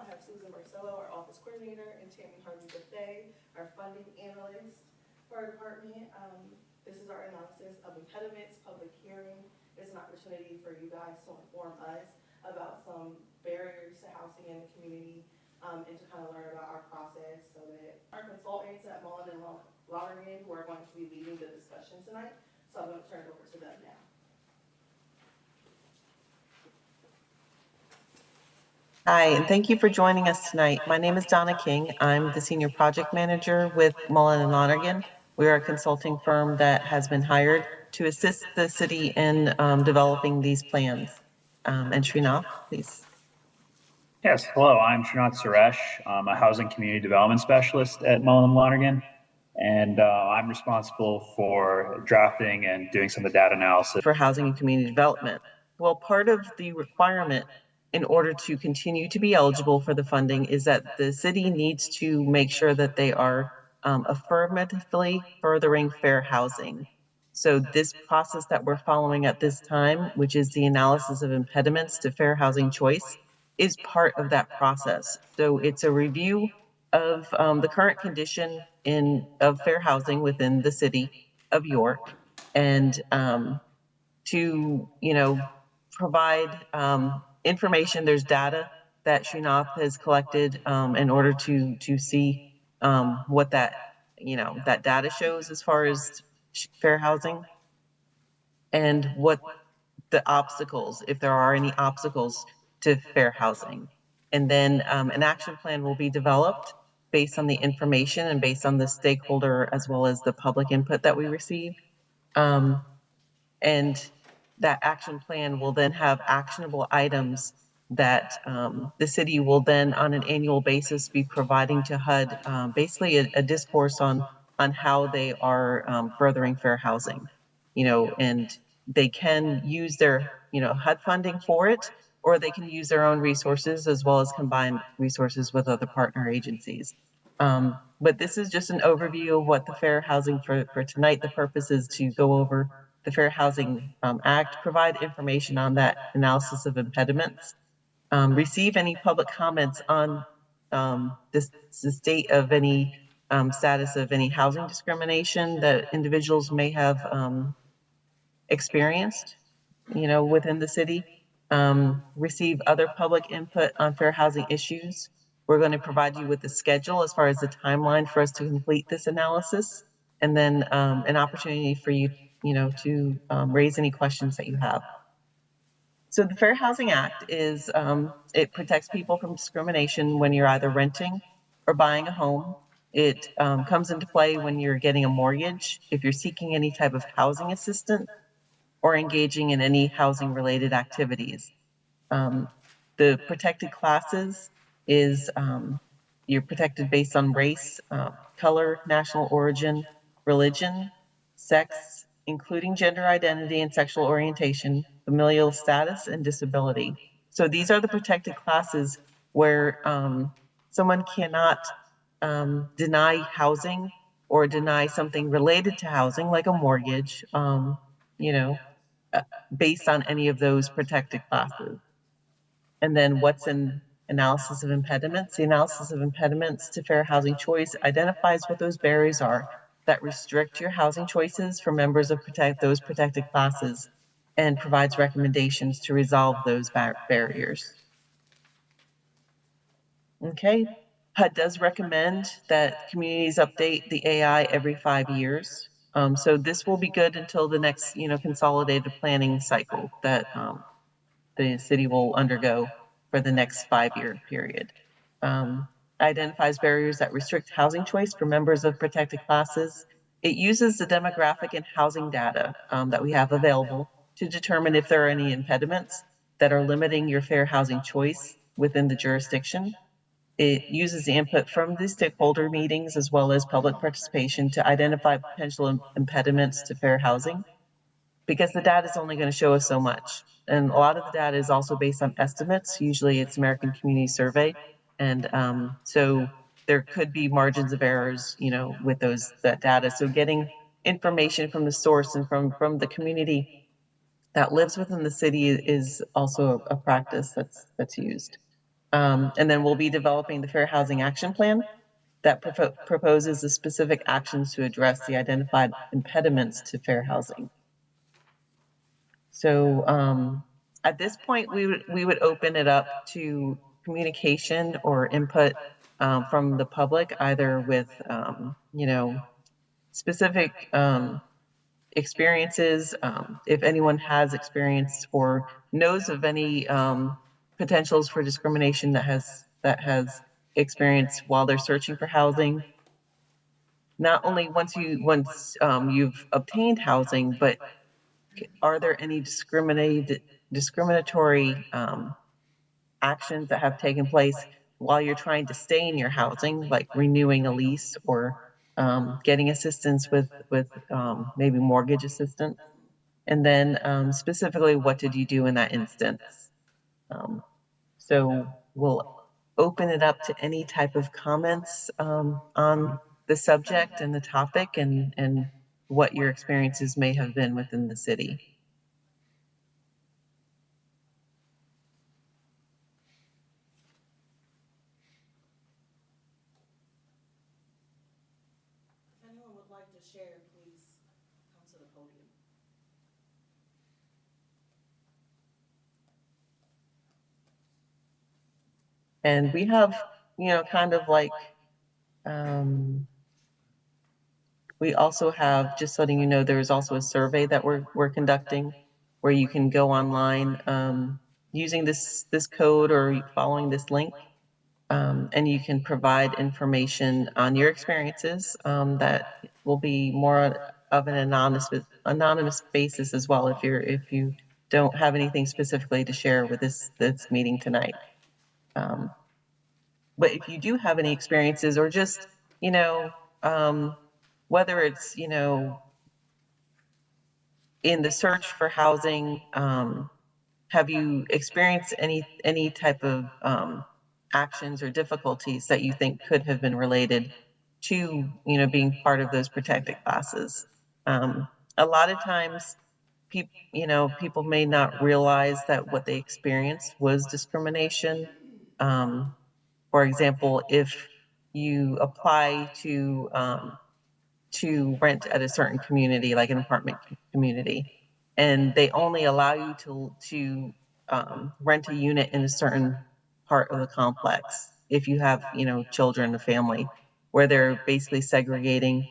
have Susan Barcelo, our office coordinator, and Tammy Harvey-Buffet, our funding analyst for our department. This is our analysis of impediments, public hearing. It's an opportunity for you guys to inform us about some barriers to housing in the community, and to kind of learn about our process so that our consultants at Mullen and Lonergan, who are going to be leading the discussion tonight. So I'm going to turn it over to them now. Hi, and thank you for joining us tonight. My name is Donna King. I'm the Senior Project Manager with Mullen and Lonergan. We are a consulting firm that has been hired to assist the city in developing these plans. And Srinath, please. Yes, hello, I'm Srinath Suresh. I'm a housing community development specialist at Mullen and Lonergan, and I'm responsible for drafting and doing some of the data analysis for housing and community development. Well, part of the requirement in order to continue to be eligible for the funding is that the city needs to make sure that they are affirmatively furthering fair housing. So this process that we're following at this time, which is the analysis of impediments to fair housing choice, is part of that process. So it's a review of the current condition of fair housing within the city of York, and to provide information. There's data that Srinath has collected in order to see what that that data shows as far as fair housing, and what the obstacles, if there are any obstacles to fair housing. And then an action plan will be developed based on the information and based on the stakeholder as well as the public input that we receive. And that action plan will then have actionable items that the city will then on an annual basis be providing to HUD, basically a discourse on how they are furthering fair housing, and they can use their HUD funding for it, or they can use their own resources as well as combine resources with other partner agencies. But this is just an overview of what the Fair Housing for tonight. The purpose is to go over the Fair Housing Act, provide information on that analysis of impediments, receive any public comments on the state of any status of any housing discrimination that individuals may have experienced, within the city, receive other public input on fair housing issues. We're going to provide you with the schedule as far as the timeline for us to complete this analysis, and then an opportunity for you, to raise any questions that you have. So the Fair Housing Act is, it protects people from discrimination when you're either renting or buying a home. It comes into play when you're getting a mortgage, if you're seeking any type of housing assistance, or engaging in any housing related activities. The protected classes is you're protected based on race, color, national origin, religion, sex, including gender identity and sexual orientation, familial status, and disability. So these are the protected classes where someone cannot deny housing or deny something related to housing, like a mortgage, based on any of those protected classes. And then what's in analysis of impediments? The analysis of impediments to fair housing choice identifies what those barriers are that restrict your housing choices for members of those protected classes, and provides recommendations to resolve those barriers. Okay, HUD does recommend that communities update the AI every 5 years. So this will be good until the next, consolidated planning cycle that the city will undergo for the next 5-year period. Identifies barriers that restrict housing choice for members of protected classes. It uses the demographic and housing data that we have available to determine if there are any impediments that are limiting your fair housing choice within the jurisdiction. It uses the input from the stakeholder meetings as well as public participation to identify potential impediments to fair housing, because the data is only going to show us so much. And a lot of the data is also based on estimates. Usually it's American Community Survey. And so there could be margins of errors, with that data. So getting information from the source and from the community that lives within the city is also a practice that's used. And then we'll be developing the Fair Housing Action Plan that proposes the specific actions to address the identified impediments to fair housing. So at this point, we would open it up to communication or input from the public, either with specific experiences, if anyone has experience or knows of any potentials for discrimination that has experienced while they're searching for housing. Not only once you've obtained housing, but are there any discriminatory actions that have taken place while you're trying to stay in your housing, like renewing a lease or getting assistance with maybe mortgage assistance? And then specifically, what did you do in that instance? So we'll open it up to any type of comments on the subject and the topic and what your experiences may have been within the city. If anyone would like to share, please come to the podium. And we have, kind of like, we also have, just letting you know, there's also a survey that we're conducting where you can go online using this code or following this link. And you can provide information on your experiences that will be more of an anonymous basis as well if you don't have anything specifically to share with this meeting tonight. But if you do have any experiences or just, whether it's, in the search for housing, have you experienced any type of actions or difficulties that you think could have been related to, being part of those protected classes? A lot of times, people may not realize that what they experienced was discrimination. For example, if you apply to rent at a certain community, like an apartment community, and they only allow you to rent a unit in a certain part of the complex if you have, children, a family, where they're basically segregating,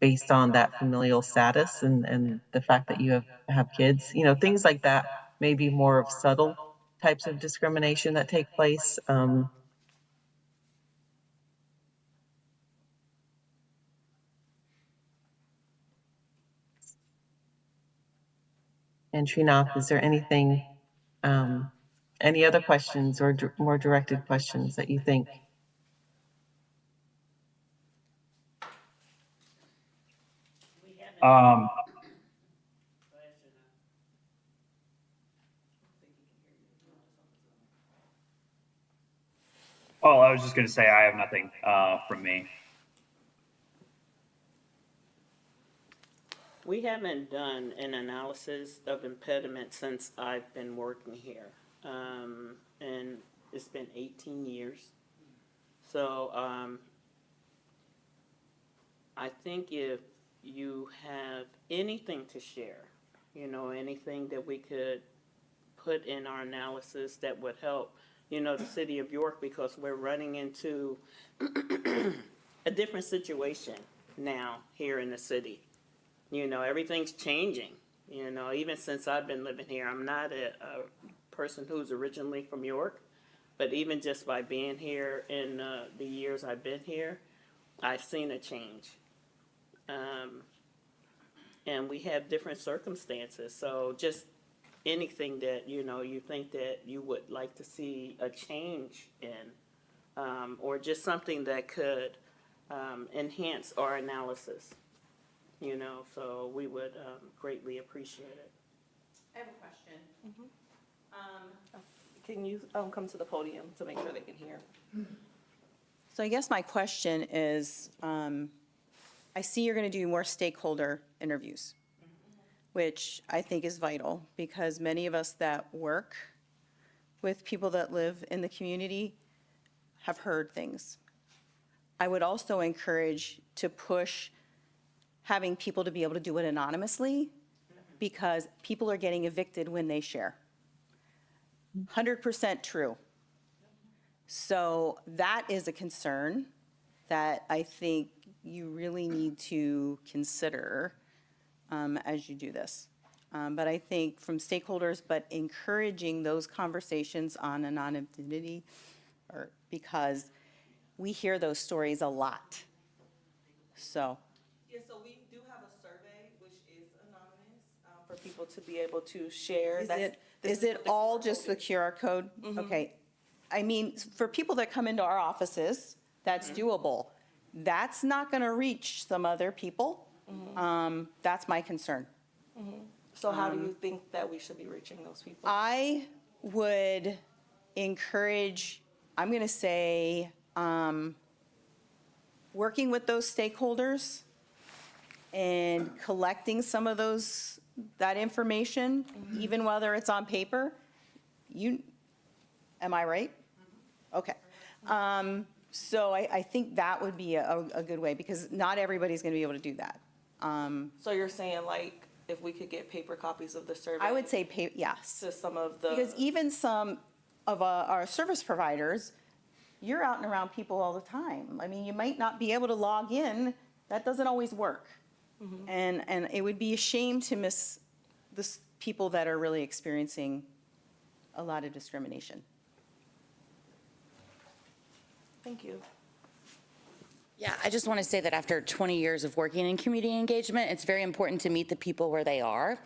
based on that familial status and the fact that you have kids, things like that may be more of subtle types of discrimination that take place. And Srinath, is there anything, any other questions or more directed questions that you think? Oh, I was just going to say I have nothing from me. We haven't done an analysis of impediments since I've been working here. And it's been 18 years. So I think if you have anything to share, anything that we could put in our analysis that would help, the city of York, because we're running into a different situation now here in the city. Everything's changing. Even since I've been living here, I'm not a person who's originally from York, but even just by being here in the years I've been here, I've seen a change. And we have different circumstances. So just anything that, you think that you would like to see a change in, or just something that could enhance our analysis. So we would greatly appreciate it. I have a question. Can you come to the podium to make sure they can hear? So I guess my question is, I see you're going to do more stakeholder interviews, which I think is vital because many of us that work with people that live in the community have heard things. I would also encourage to push having people to be able to do it anonymously, because people are getting evicted when they share. 100% true. So that is a concern that I think you really need to consider as you do this. But I think from stakeholders, but encouraging those conversations on anonymity, or because we hear those stories a lot. So, Yeah, so we do have a survey which is anonymous for people to be able to share. is it all just the QR code? Okay. I mean, for people that come into our offices, that's doable. That's not going to reach some other people. That's my concern. So how do you think that we should be reaching those people? I would encourage, I'm going to say, working with those stakeholders and collecting some of that information, even whether it's on paper. Am I right? Okay. So I think that would be a good way, because not everybody's going to be able to do that. So you're saying like if we could get paper copies of the survey? I would say, yes. To some of the. Because even some of our service providers, you're out and around people all the time. I mean, you might not be able to log in. That doesn't always work. And it would be a shame to miss the people that are really experiencing a lot of discrimination. Thank you. Yeah, I just want to say that after 20 years of working in community engagement, it's very important to meet the people where they are.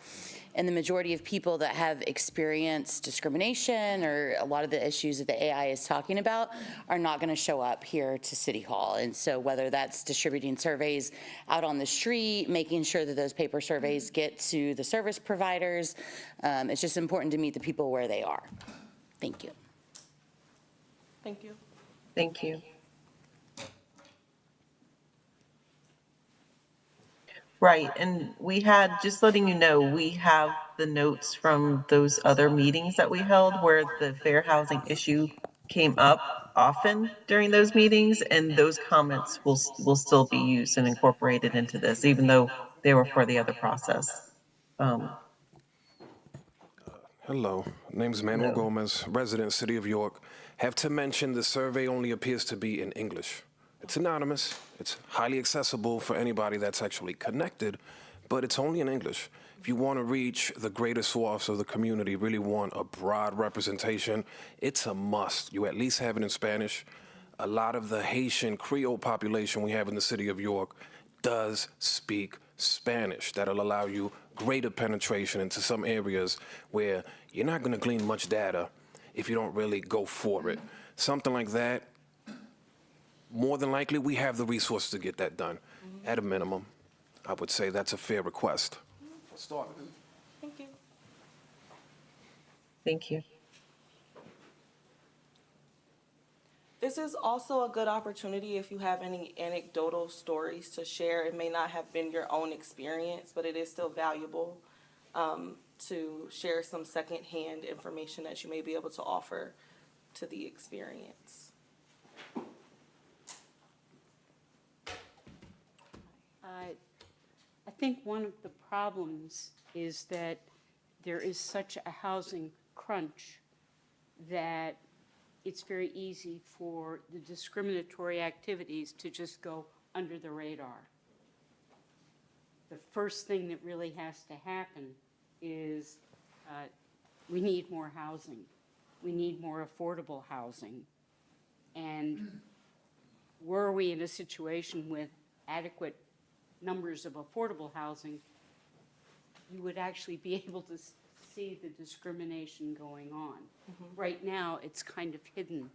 And the majority of people that have experienced discrimination or a lot of the issues that the AI is talking about are not going to show up here to City Hall. And so whether that's distributing surveys out on the street, making sure that those paper surveys get to the service providers, it's just important to meet the people where they are. Thank you. Thank you. Thank you. Right, and we had, just letting you know, we have the notes from those other meetings that we held where the fair housing issue came up often during those meetings, and those comments will still be used and incorporated into this, even though they were for the other process. Hello, name's Manuel Gomez, resident, City of York. Have to mention the survey only appears to be in English. It's anonymous, it's highly accessible for anybody that's actually connected, but it's only in English. If you want to reach the greater swaths of the community, really want a broad representation, it's a must. You at least have it in Spanish. A lot of the Haitian Creole population we have in the City of York does speak Spanish. That'll allow you greater penetration into some areas where you're not going to glean much data if you don't really go for it. Something like that, more than likely, we have the resources to get that done. At a minimum, I would say that's a fair request. Start. Thank you. Thank you. This is also a good opportunity if you have any anecdotal stories to share. It may not have been your own experience, but it is still valuable to share some secondhand information that you may be able to offer to the experience. I think one of the problems is that there is such a housing crunch that it's very easy for the discriminatory activities to just go under the radar. The first thing that really has to happen is we need more housing. We need more affordable housing. And were we in a situation with adequate numbers of affordable housing, you would actually be able to see the discrimination going on. Right now, it's kind of hidden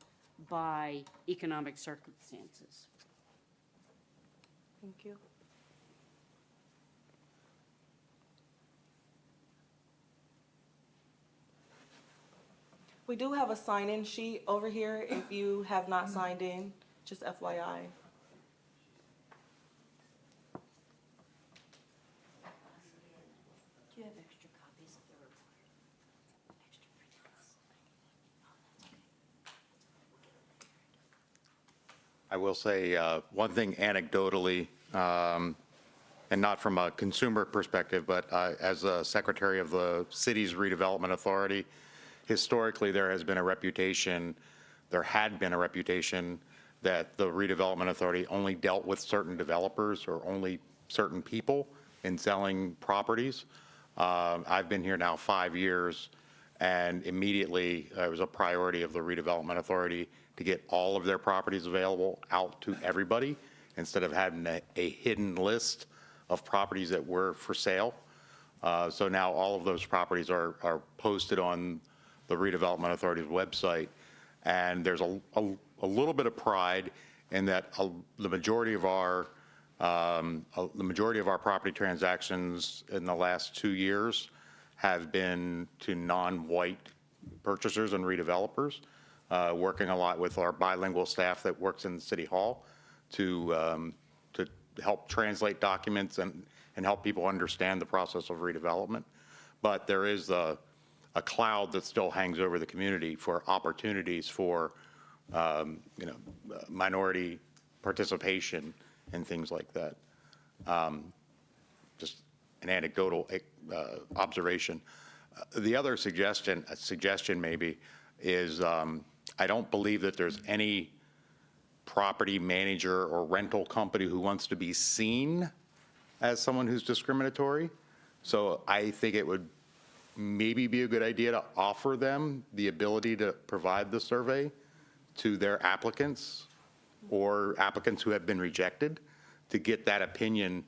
by economic circumstances. Thank you. We do have a sign-in sheet over here if you have not signed in, just FYI. Do you have extra copies of the report? Extra printouts? I will say one thing anecdotally, and not from a consumer perspective, but as a secretary of the city's redevelopment authority, historically there had been a reputation that the redevelopment authority only dealt with certain developers or only certain people in selling properties. I've been here now 5 years, and immediately it was a priority of the redevelopment authority to get all of their properties available out to everybody instead of having a hidden list of properties that were for sale. So now all of those properties are posted on the redevelopment authority's website, and there's a little bit of pride in that the majority of our property transactions in the last 2 years have been to non-white purchasers and redevelopers, working a lot with our bilingual staff that works in City Hall to help translate documents and help people understand the process of redevelopment. But there is a cloud that still hangs over the community for opportunities for minority participation and things like that. Just an anecdotal observation. The other suggestion maybe is I don't believe that there's any property manager or rental company who wants to be seen as someone who's discriminatory. So I think it would maybe be a good idea to offer them the ability to provide the survey to their applicants or applicants who have been rejected to get that opinion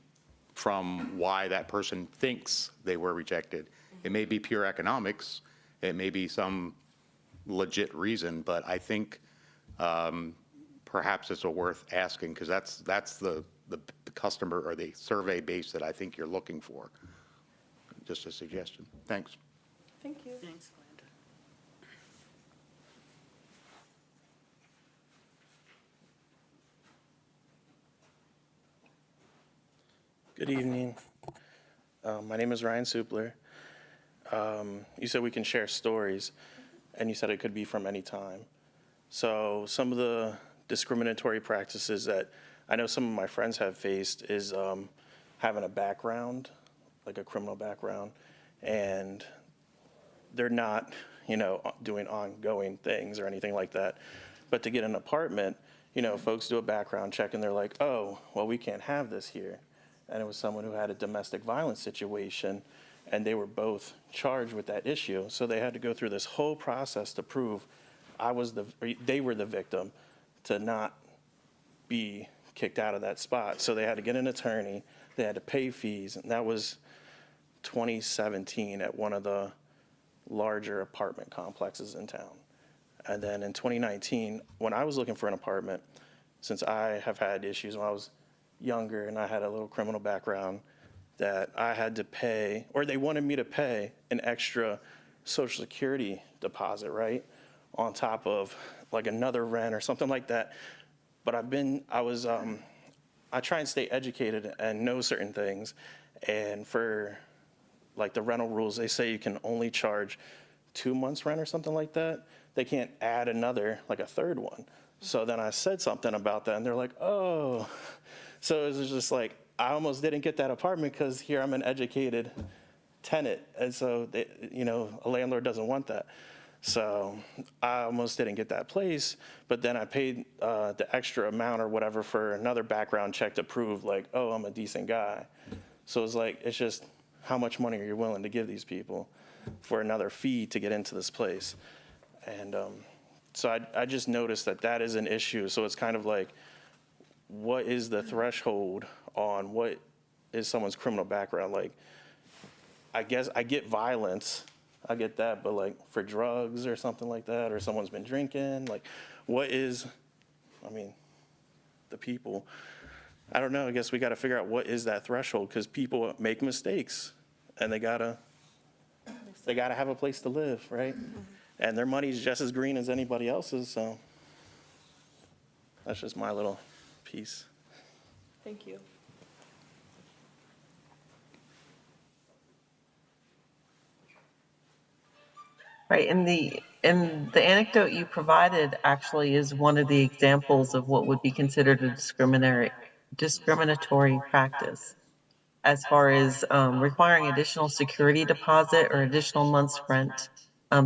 from why that person thinks they were rejected. It may be pure economics, it may be some legit reason, but I think perhaps it's worth asking, because that's the customer or the survey base that I think you're looking for. Just a suggestion. Thanks. Thank you. Thanks, Glenda. Good evening. My name is Ryan Supler. You said we can share stories, and you said it could be from any time. So some of the discriminatory practices that I know some of my friends have faced is having a background, like a criminal background, and they're not, doing ongoing things or anything like that. But to get an apartment, folks do a background check and they're like, oh, well, we can't have this here. And it was someone who had a domestic violence situation, and they were both charged with that issue. So they had to go through this whole process to prove they were the victim to not be kicked out of that spot. So they had to get an attorney, they had to pay fees, and that was 2017 at one of the larger apartment complexes in town. And then in 2019, when I was looking for an apartment, since I have had issues when I was younger and I had a little criminal background, that I had to pay, or they wanted me to pay an extra Social Security deposit, right? On top of like another rent or something like that. But I try and stay educated and know certain things. And for like the rental rules, they say you can only charge 2 months rent or something like that. They can't add another, like a third one. So then I said something about that and they're like, oh. So it was just like, I almost didn't get that apartment because here I'm an educated tenant. And so, a landlord doesn't want that. So I almost didn't get that place, but then I paid the extra amount or whatever for another background check to prove like, oh, I'm a decent guy. So it's just how much money are you willing to give these people for another fee to get into this place? And so I just noticed that is an issue. So it's kind of like, what is the threshold on what is someone's criminal background? Like, I guess I get violence, I get that, but like for drugs or something like that, or someone's been drinking, like the people, I don't know, I guess we got to figure out what is that threshold, because people make mistakes and they gotta have a place to live, right? Mm-hmm. And their money's just as green as anybody else's, so that's just my little piece. Thank you. Right, in And the anecdote you provided actually is one of the examples of what would be considered a discriminatory practice, as far as requiring additional security deposit or additional month's rent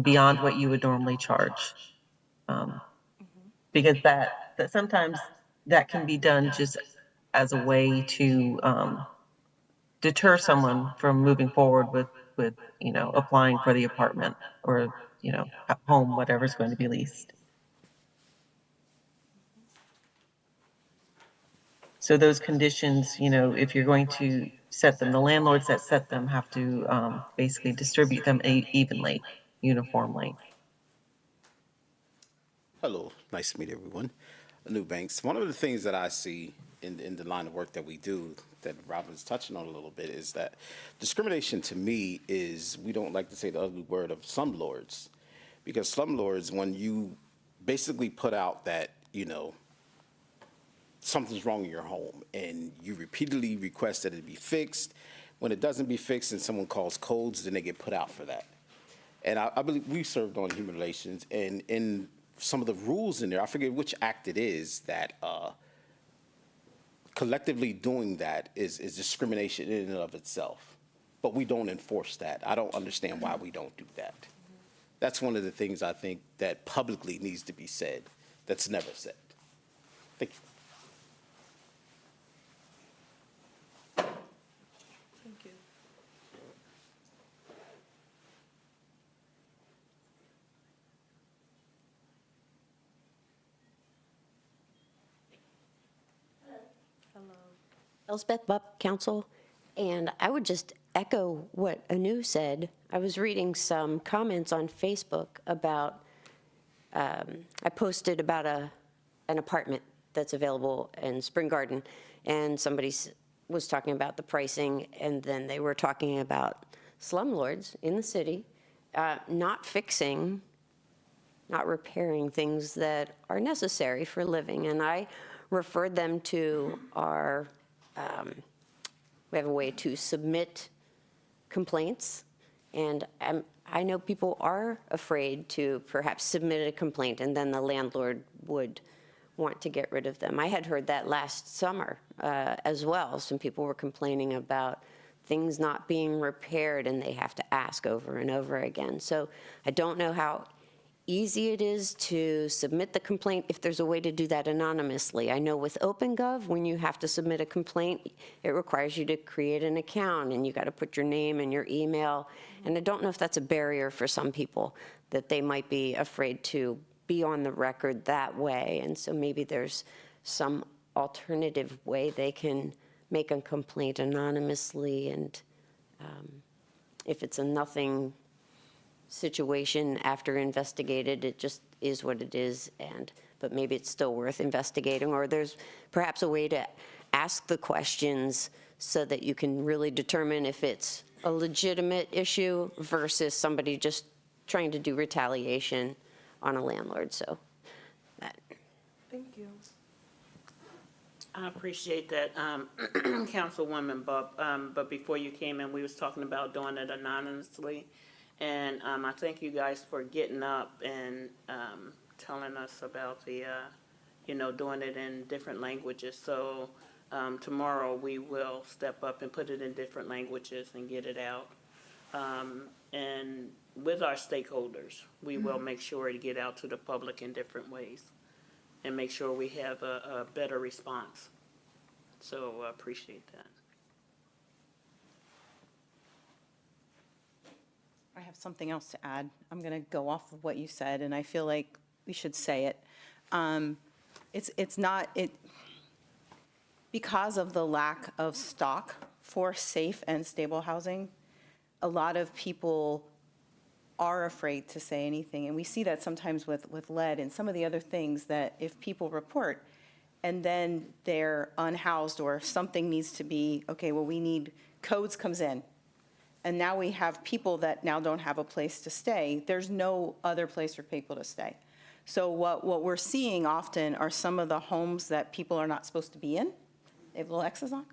beyond what you would normally charge. Because that sometimes that can be done just as a way to deter someone from moving forward with applying for the apartment or home, whatever's going to be leased. So those conditions, if you're going to set them, the landlords that set them have to basically distribute them evenly, uniformly. Hello, nice to meet everyone. New Banks. One of the things that I see in the line of work that we do, that Robin's touching on a little bit, is that discrimination to me is, we don't like to say the ugly word of slumlords, because slumlords, when you basically put out that, something's wrong in your home and you repeatedly request that it be fixed, when it doesn't be fixed and someone calls codes, then they get put out for that. And I believe we served on human relations, and in some of the rules in there, I forget which act it is, that collectively doing that is discrimination in and of itself. But we don't enforce that. I don't understand why we don't do that. That's one of the things I think that publicly needs to be said, that's never said. Thank you. Thank you. Elspeth Bupp, Council, and I would just echo what Anu said. I was reading some comments on Facebook about, I posted about an apartment that's available in Spring Garden, and somebody was talking about the pricing, and then they were talking about slumlords in the city not fixing, not repairing things that are necessary for living. And I referred them to our, we have a way to submit complaints. And I know people are afraid to perhaps submit a complaint and then the landlord would want to get rid of them. I had heard that last summer as well. Some people were complaining about things not being repaired and they have to ask over and over again. So I don't know how easy it is to submit the complaint if there's a way to do that anonymously. I know with OpenGov, when you have to submit a complaint, it requires you to create an account and you got to put your name and your email. And I don't know if that's a barrier for some people, that they might be afraid to be on the record that way. And so maybe there's some alternative way they can make a complaint anonymously. And if it's a nothing situation after investigated, it just is what it is, but maybe it's still worth investigating, or there's perhaps a way to ask the questions so that you can really determine if it's a legitimate issue versus somebody just trying to do retaliation on a landlord. So that. Thank you. I appreciate that, Councilwoman Bupp. But before you came in, we was talking about doing it anonymously. And I thank you guys for getting up and telling us about the, doing it in different languages. So tomorrow we will step up and put it in different languages and get it out. And with our stakeholders, we will make sure to get out to the public in different ways and make sure we have a better response. So I appreciate that. I have something else to add. I'm going to go off of what you said, and I feel like we should say it. It's not, because of the lack of stock for safe and stable housing, a lot of people are afraid to say anything. And we see that sometimes with lead and some of the other things, that if people report and then they're unhoused or something needs to be, okay, well, we need, codes comes in. And now we have people that now don't have a place to stay. There's no other place for people to stay. So what we're seeing often are some of the homes that people are not supposed to be in. They have little X's on.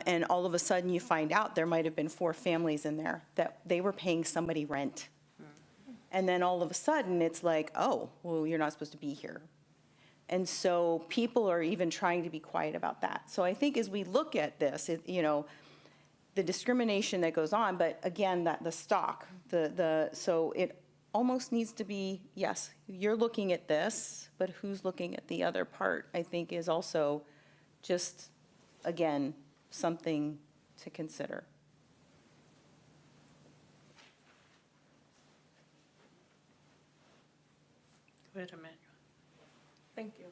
And all of a sudden you find out there might have been 4 families in there that they were paying somebody rent. And then all of a sudden, it's like, oh, well, you're not supposed to be here. And so people are even trying to be quiet about that. So I think as we look at this, the discrimination that goes on, but again, the stock, so it almost needs to be, yes, you're looking at this, but who's looking at the other part, I think is also just, again, something to consider. Wait a minute. Thank you.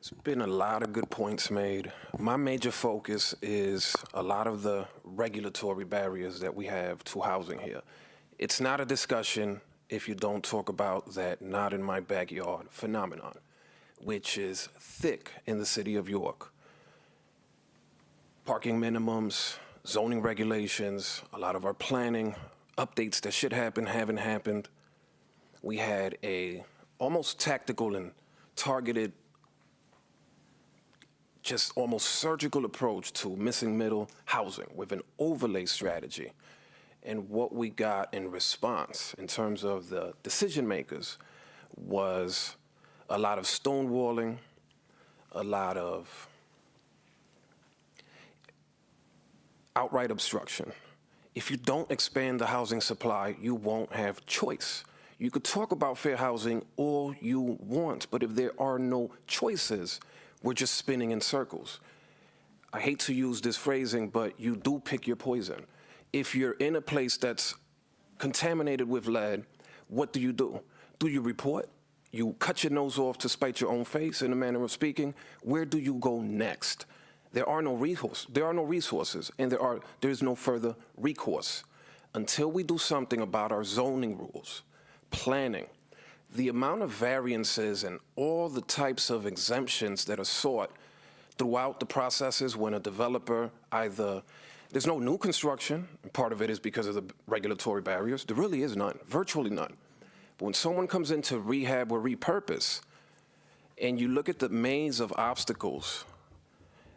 There's been a lot of good points made. My major focus is a lot of the regulatory barriers that we have to housing here. It's not a discussion if you don't talk about that not in my backyard phenomenon, which is thick in the city of York. Parking minimums, zoning regulations, a lot of our planning, updates that should happen haven't happened. We had a almost tactical and targeted, just almost surgical approach to missing middle housing with an overlay strategy. And what we got in response in terms of the decision makers was a lot of stonewalling, a lot of outright obstruction. If you don't expand the housing supply, you won't have choice. You could talk about fair housing all you want, but if there are no choices, we're just spinning in circles. I hate to use this phrasing, but you do pick your poison. If you're in a place that's contaminated with lead, what do? Do you report? You cut your nose off to spite your own face, in a manner of speaking. Where do you go next? There are no resources, and there is no further recourse. Until we do something about our zoning rules, planning, the amount of variances and all the types of exemptions that are sought throughout the processes when a developer there's no new construction, and part of it is because of the regulatory barriers. There really is none, virtually none. But when someone comes into rehab or repurpose, and you look at the maze of obstacles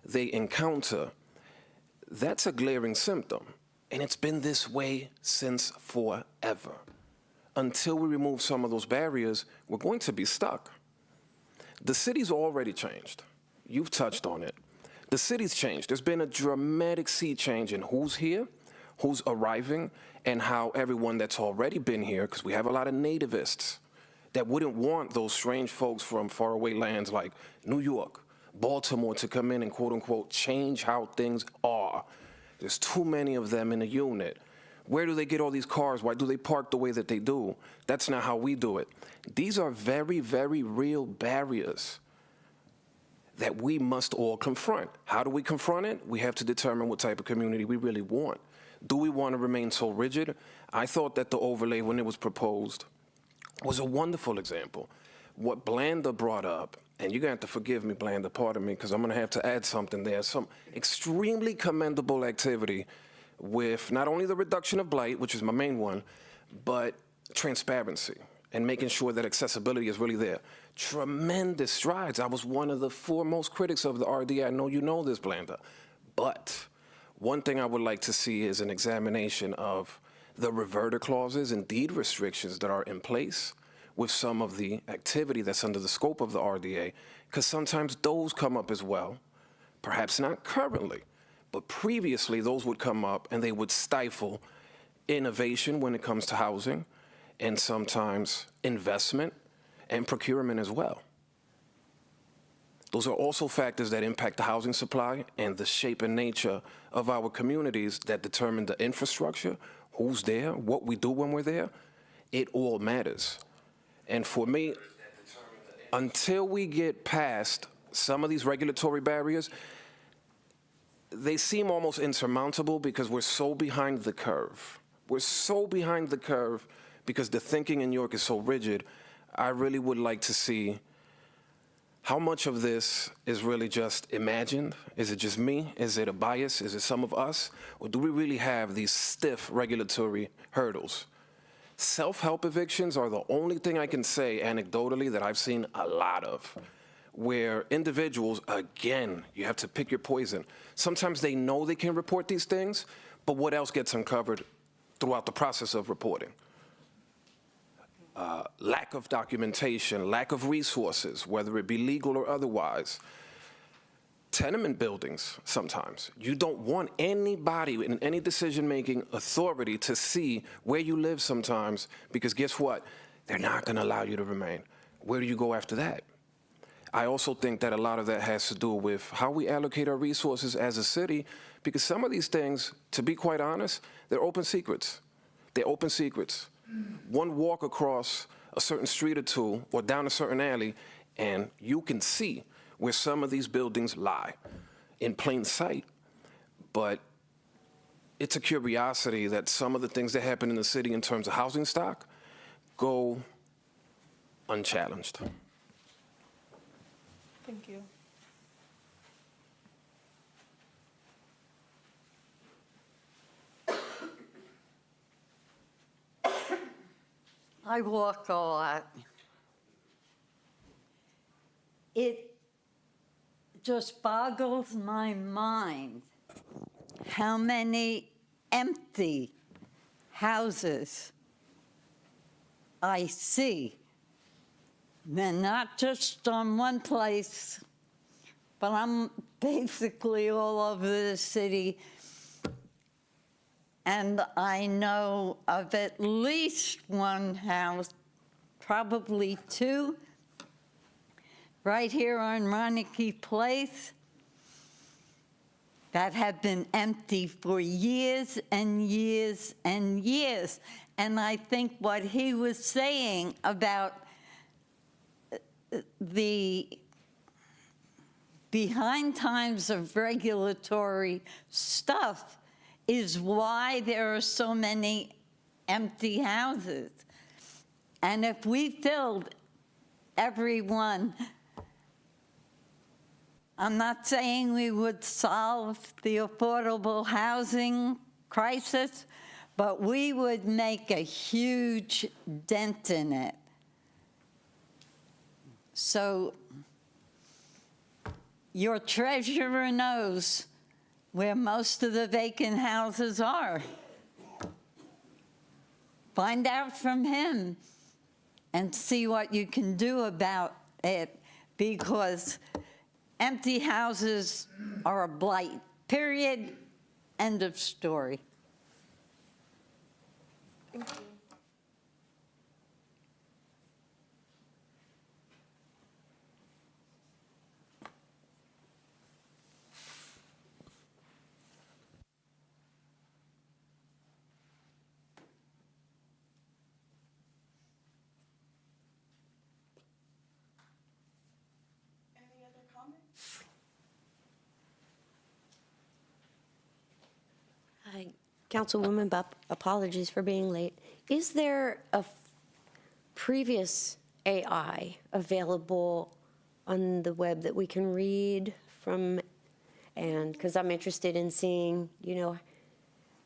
they encounter, that's a glaring symptom. And it's been this way since forever. Until we remove some of those barriers, we're going to be stuck. The city's already changed. You've touched on it. The city's changed. There's been a dramatic sea change in who's here, who's arriving, and how everyone that's already been here, because we have a lot of nativists that wouldn't want those strange folks from faraway lands like New York, Baltimore to come in and quote unquote change how things are. There's too many of them in a unit. Where do they get all these cars? Why do they park the way that they do? That's not how we do it. These are very, very real barriers that we must all confront. How do we confront it? We have to determine what type of community we really want. Do we want to remain so rigid? I thought that the overlay, when it was proposed, was a wonderful example. What Blanda brought up, and you're going to have to forgive me, Blanda, pardon me, because I'm going to have to add something there, some extremely commendable activity with not only the reduction of blight, which is my main one, but transparency and making sure that accessibility is really there. Tremendous strides. I was one of the foremost critics of the RDA. I know you know this, Blanda. But one thing I would like to see is an examination of the reverter clauses and deed restrictions that are in place with some of the activity that's under the scope of the RDA, because sometimes those come up as well, perhaps not currently, but previously those would come up and they would stifle innovation when it comes to housing, and sometimes investment and procurement as well. Those are also factors that impact the housing supply and the shape and nature of our communities that determine the infrastructure, who's there, what we do when we're there. It all matters. And for me, until we get past some of these regulatory barriers, they seem almost insurmountable because we're so behind the curve. We're so behind the curve because the thinking in York is so rigid. I really would like to see how much of this is really just imagined. Is it just me? Is it a bias? Is it some of us? Or do we really have these stiff regulatory hurdles? Self-help evictions are the only thing I can say anecdotally that I've seen a lot of, where individuals, again, you have to pick your poison. Sometimes they know they can report these things, But what else gets uncovered throughout the process of reporting? Lack of documentation, lack of resources, whether it be legal or otherwise. Tenement buildings, sometimes. You don't want anybody in any decision-making authority to see where you live sometimes, because guess what? They're not going to allow you to remain. Where do you go after that? I also think that a lot of that has to do with how we allocate our resources as a city, because some of these things, to be quite honest, they're open secrets. They're open secrets. One walk across a certain street or two, or down a certain alley, and you can see where some of these buildings lie in plain sight. But it's a curiosity that some of the things that happen in the city in terms of housing stock go unchallenged. Thank you. I walk a lot. It just boggles my mind how many empty houses I see. They're not just on one place, but I'm basically all over the city. And I know of at least one house, probably two, right here on Reineke Place, that have been empty for years and years and years. And I think what he was saying about the behind times of regulatory stuff is why there are so many empty houses. And if we filled every one, I'm not saying we would solve the affordable housing crisis, but we would make a huge dent in it. So your treasurer knows where most of the vacant houses are. Find out from him and see what you can do about it, because empty houses are a blight, period, end of story. Thank you. Any other comments? Hi, Councilwoman Bupp, apologies for being late. Is there a previous AI available on the web that we can read from? And because I'm interested in seeing, you know,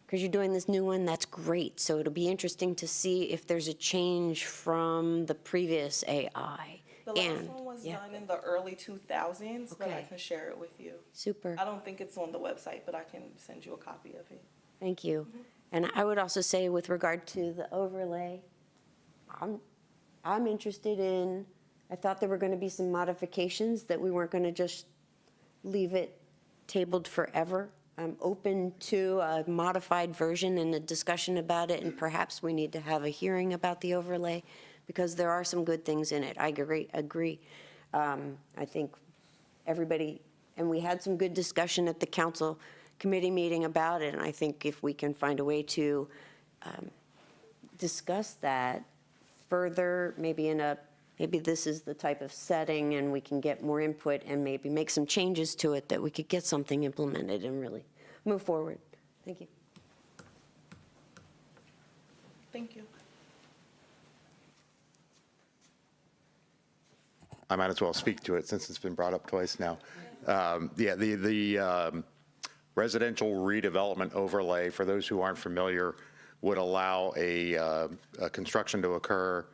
because you're doing this new one, that's great. So it'll be interesting to see if there's a change from the previous AI. The last one was done in the early 2000s, but I Okay. can share it with you. Super. I don't think it's on the website, but I can send you a copy of it. Thank you. And I would also say, with regard to the overlay, I'm interested in, I thought there were going to be some modifications, that we weren't going to just leave it tabled forever. I'm open to a modified version and a discussion about it, and perhaps we need to have a hearing about the overlay, because there are some good things in it. I agree. I think everybody, and we had some good discussion at the council committee meeting about it, and I think if we can find a way to discuss that further, maybe this is the type of setting, and we can get more input and maybe make some changes to it, that we could get something implemented and really move forward. Thank you. Thank you. I might as well speak to it since it's been brought up twice now. The residential redevelopment overlay, for those who aren't familiar, would allow a construction to occur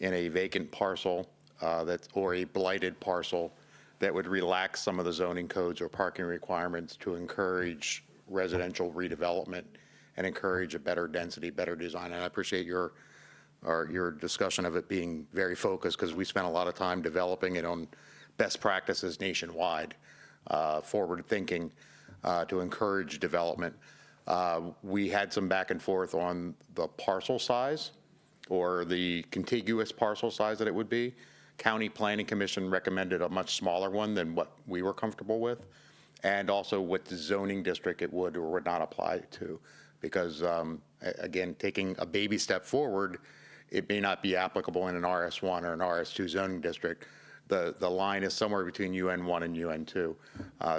in a vacant parcel or a blighted parcel that would relax some of the zoning codes or parking requirements to encourage residential redevelopment and encourage a better density, better design. And I appreciate your discussion of it being very focused, because we spent a lot of time developing it on best practices nationwide, forward thinking to encourage development. We had some back and forth on the parcel size or the contiguous parcel size that it would be. County Planning Commission recommended a much smaller one than what we were comfortable with, and also what the zoning district it would or would not apply to. Because again, taking a baby step forward, it may not be applicable in an RS1 or an RS2 zoning district. The line is somewhere between UN1 and UN2.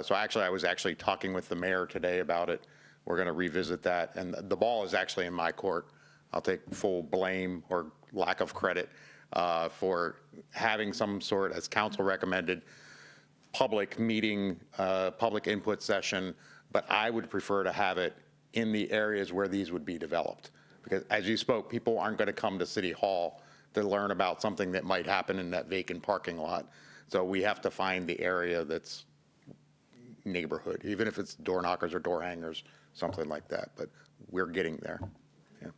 So actually, I was actually talking with the mayor today about it. We're going to revisit that, and the ball is actually in my court. I'll take full blame or lack of credit for having some sort, as council recommended, public meeting, public input session, but I would prefer to have it in the areas where these would be developed. Because as you spoke, people aren't going to come to City Hall to learn about something that might happen in that vacant parking lot. So we have to find the area that's neighborhood, even if it's door knockers or door hangers, something like that. But we're getting there. Yeah.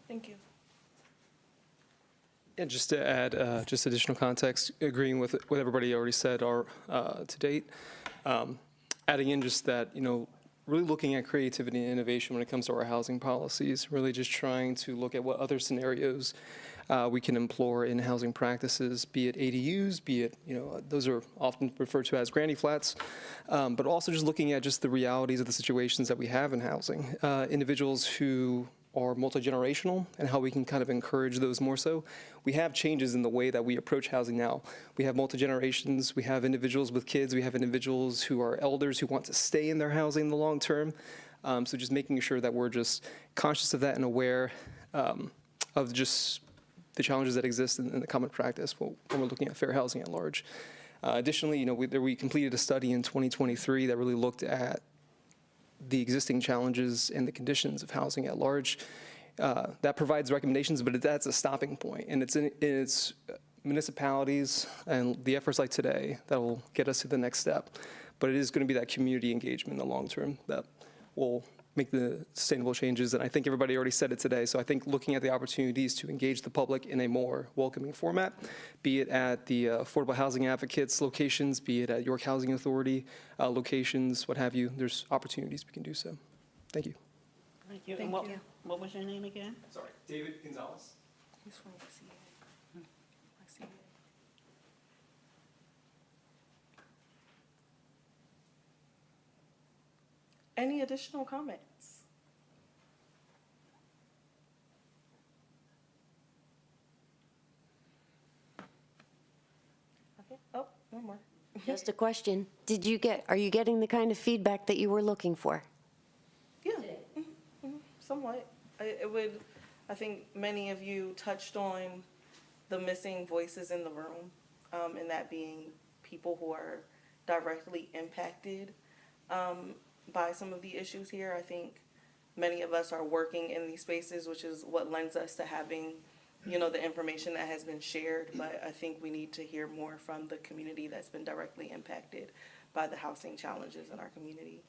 Thank you. And just to add just additional context, agreeing with what everybody already said to date, adding in just that, really looking at creativity and innovation when it comes to our housing policies, really just trying to look at what other scenarios we can employ in housing practices, be it ADUs, be it, those are often referred to as granny flats, but also just looking at just the realities of the situations that we have in housing. Individuals who are multi-generational and how we can kind of encourage those more so. We have changes in the way that we approach housing now. We have multi-generations, we have individuals with kids, we have individuals who are elders who want to stay in their housing in the long term. So just making sure that we're just conscious of that and aware of just the challenges that exist in the common practice when we're looking at fair housing at large. Additionally, we completed a study in 2023 that really looked at the existing challenges and the conditions of housing at large. That provides recommendations, but that's a stopping point. And it's municipalities and the efforts like today that will get us to the next step. But it is going to be that community engagement in the long term that will make the sustainable changes. And I think everybody already said it today. So I think looking at the opportunities to engage the public in a more welcoming format, be it at the Affordable Housing Advocates locations, be it at York Housing Authority locations, what have you, there's opportunities we can do so. Thank you. Thank you. Thank And you. what was your name again? Sorry, David Gonzalez. This one, I see it. I see it. Any additional comments? Okay. Oh, one more. Just a question. Are you getting the kind of feedback that you were looking for? Yeah, somewhat. I think many of you touched on the missing voices in the room, and that being people who are directly impacted by some of the issues here. I think many of us are working in these spaces, which is what lends us to having, the information that has been shared. But I think we need to hear more from the community that's been directly impacted by the housing challenges in our community.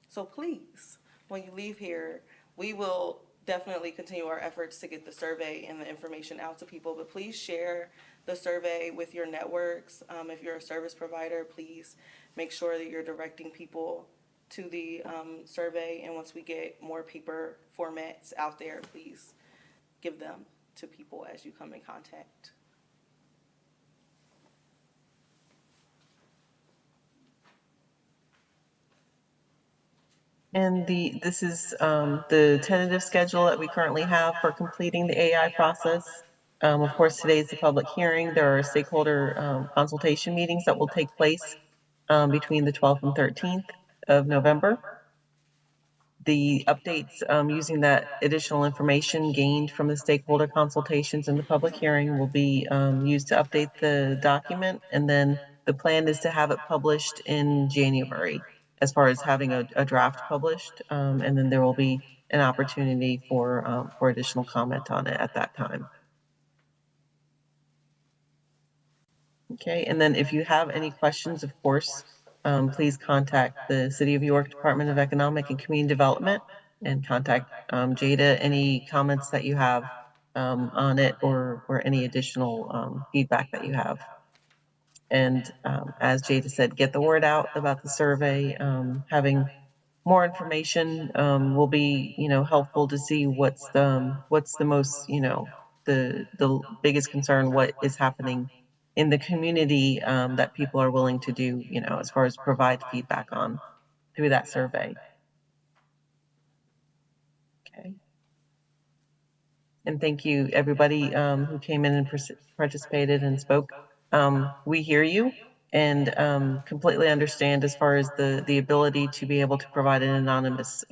So please, when you leave here, we will definitely continue our efforts to get the survey and the information out to people, but please share the survey with your networks. If you're a service provider, please make sure that you're directing people to the survey, and once we get more paper formats out there, please give them to people as you come in contact. And this is the tentative schedule that we currently have for completing the AI process. Of course, today is the public hearing. There are stakeholder consultation meetings that will take place between the 12th and 13th of November. The updates using that additional information gained from the stakeholder consultations and the public hearing will be used to update the document. And then the plan is to have it published in January as far as having a draft published. And then there will be an opportunity for additional comment on it at that time. Okay, and then if you have any questions, of course, please contact the City of York Department of Economic and Community Development and contact Jada, any comments that you have on it or any additional feedback that you have. And as Jada said, get the word out about the survey. Having more information will be, helpful to see what's the most, the biggest concern, what is happening in the community that people are willing to do, as far as provide feedback on through that survey. Okay. And thank you, everybody who came in and participated and spoke. We hear you and completely understand as far as the ability to be able to provide an anonymous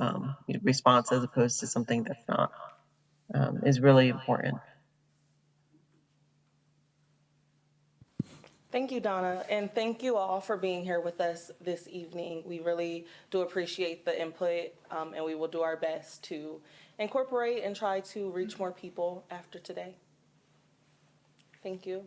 response as opposed to something that's not is really important. Thank you, Donna, and thank you all for being here with us this evening. We really do appreciate the input, and we will do our best to incorporate and try to reach more people after today. Thank you.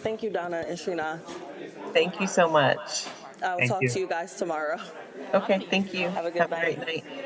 Thank you, Donna and Srinath. Thank you so much. I will Thank talk you. to you guys tomorrow. Okay, thank you. Have a good night. Great night.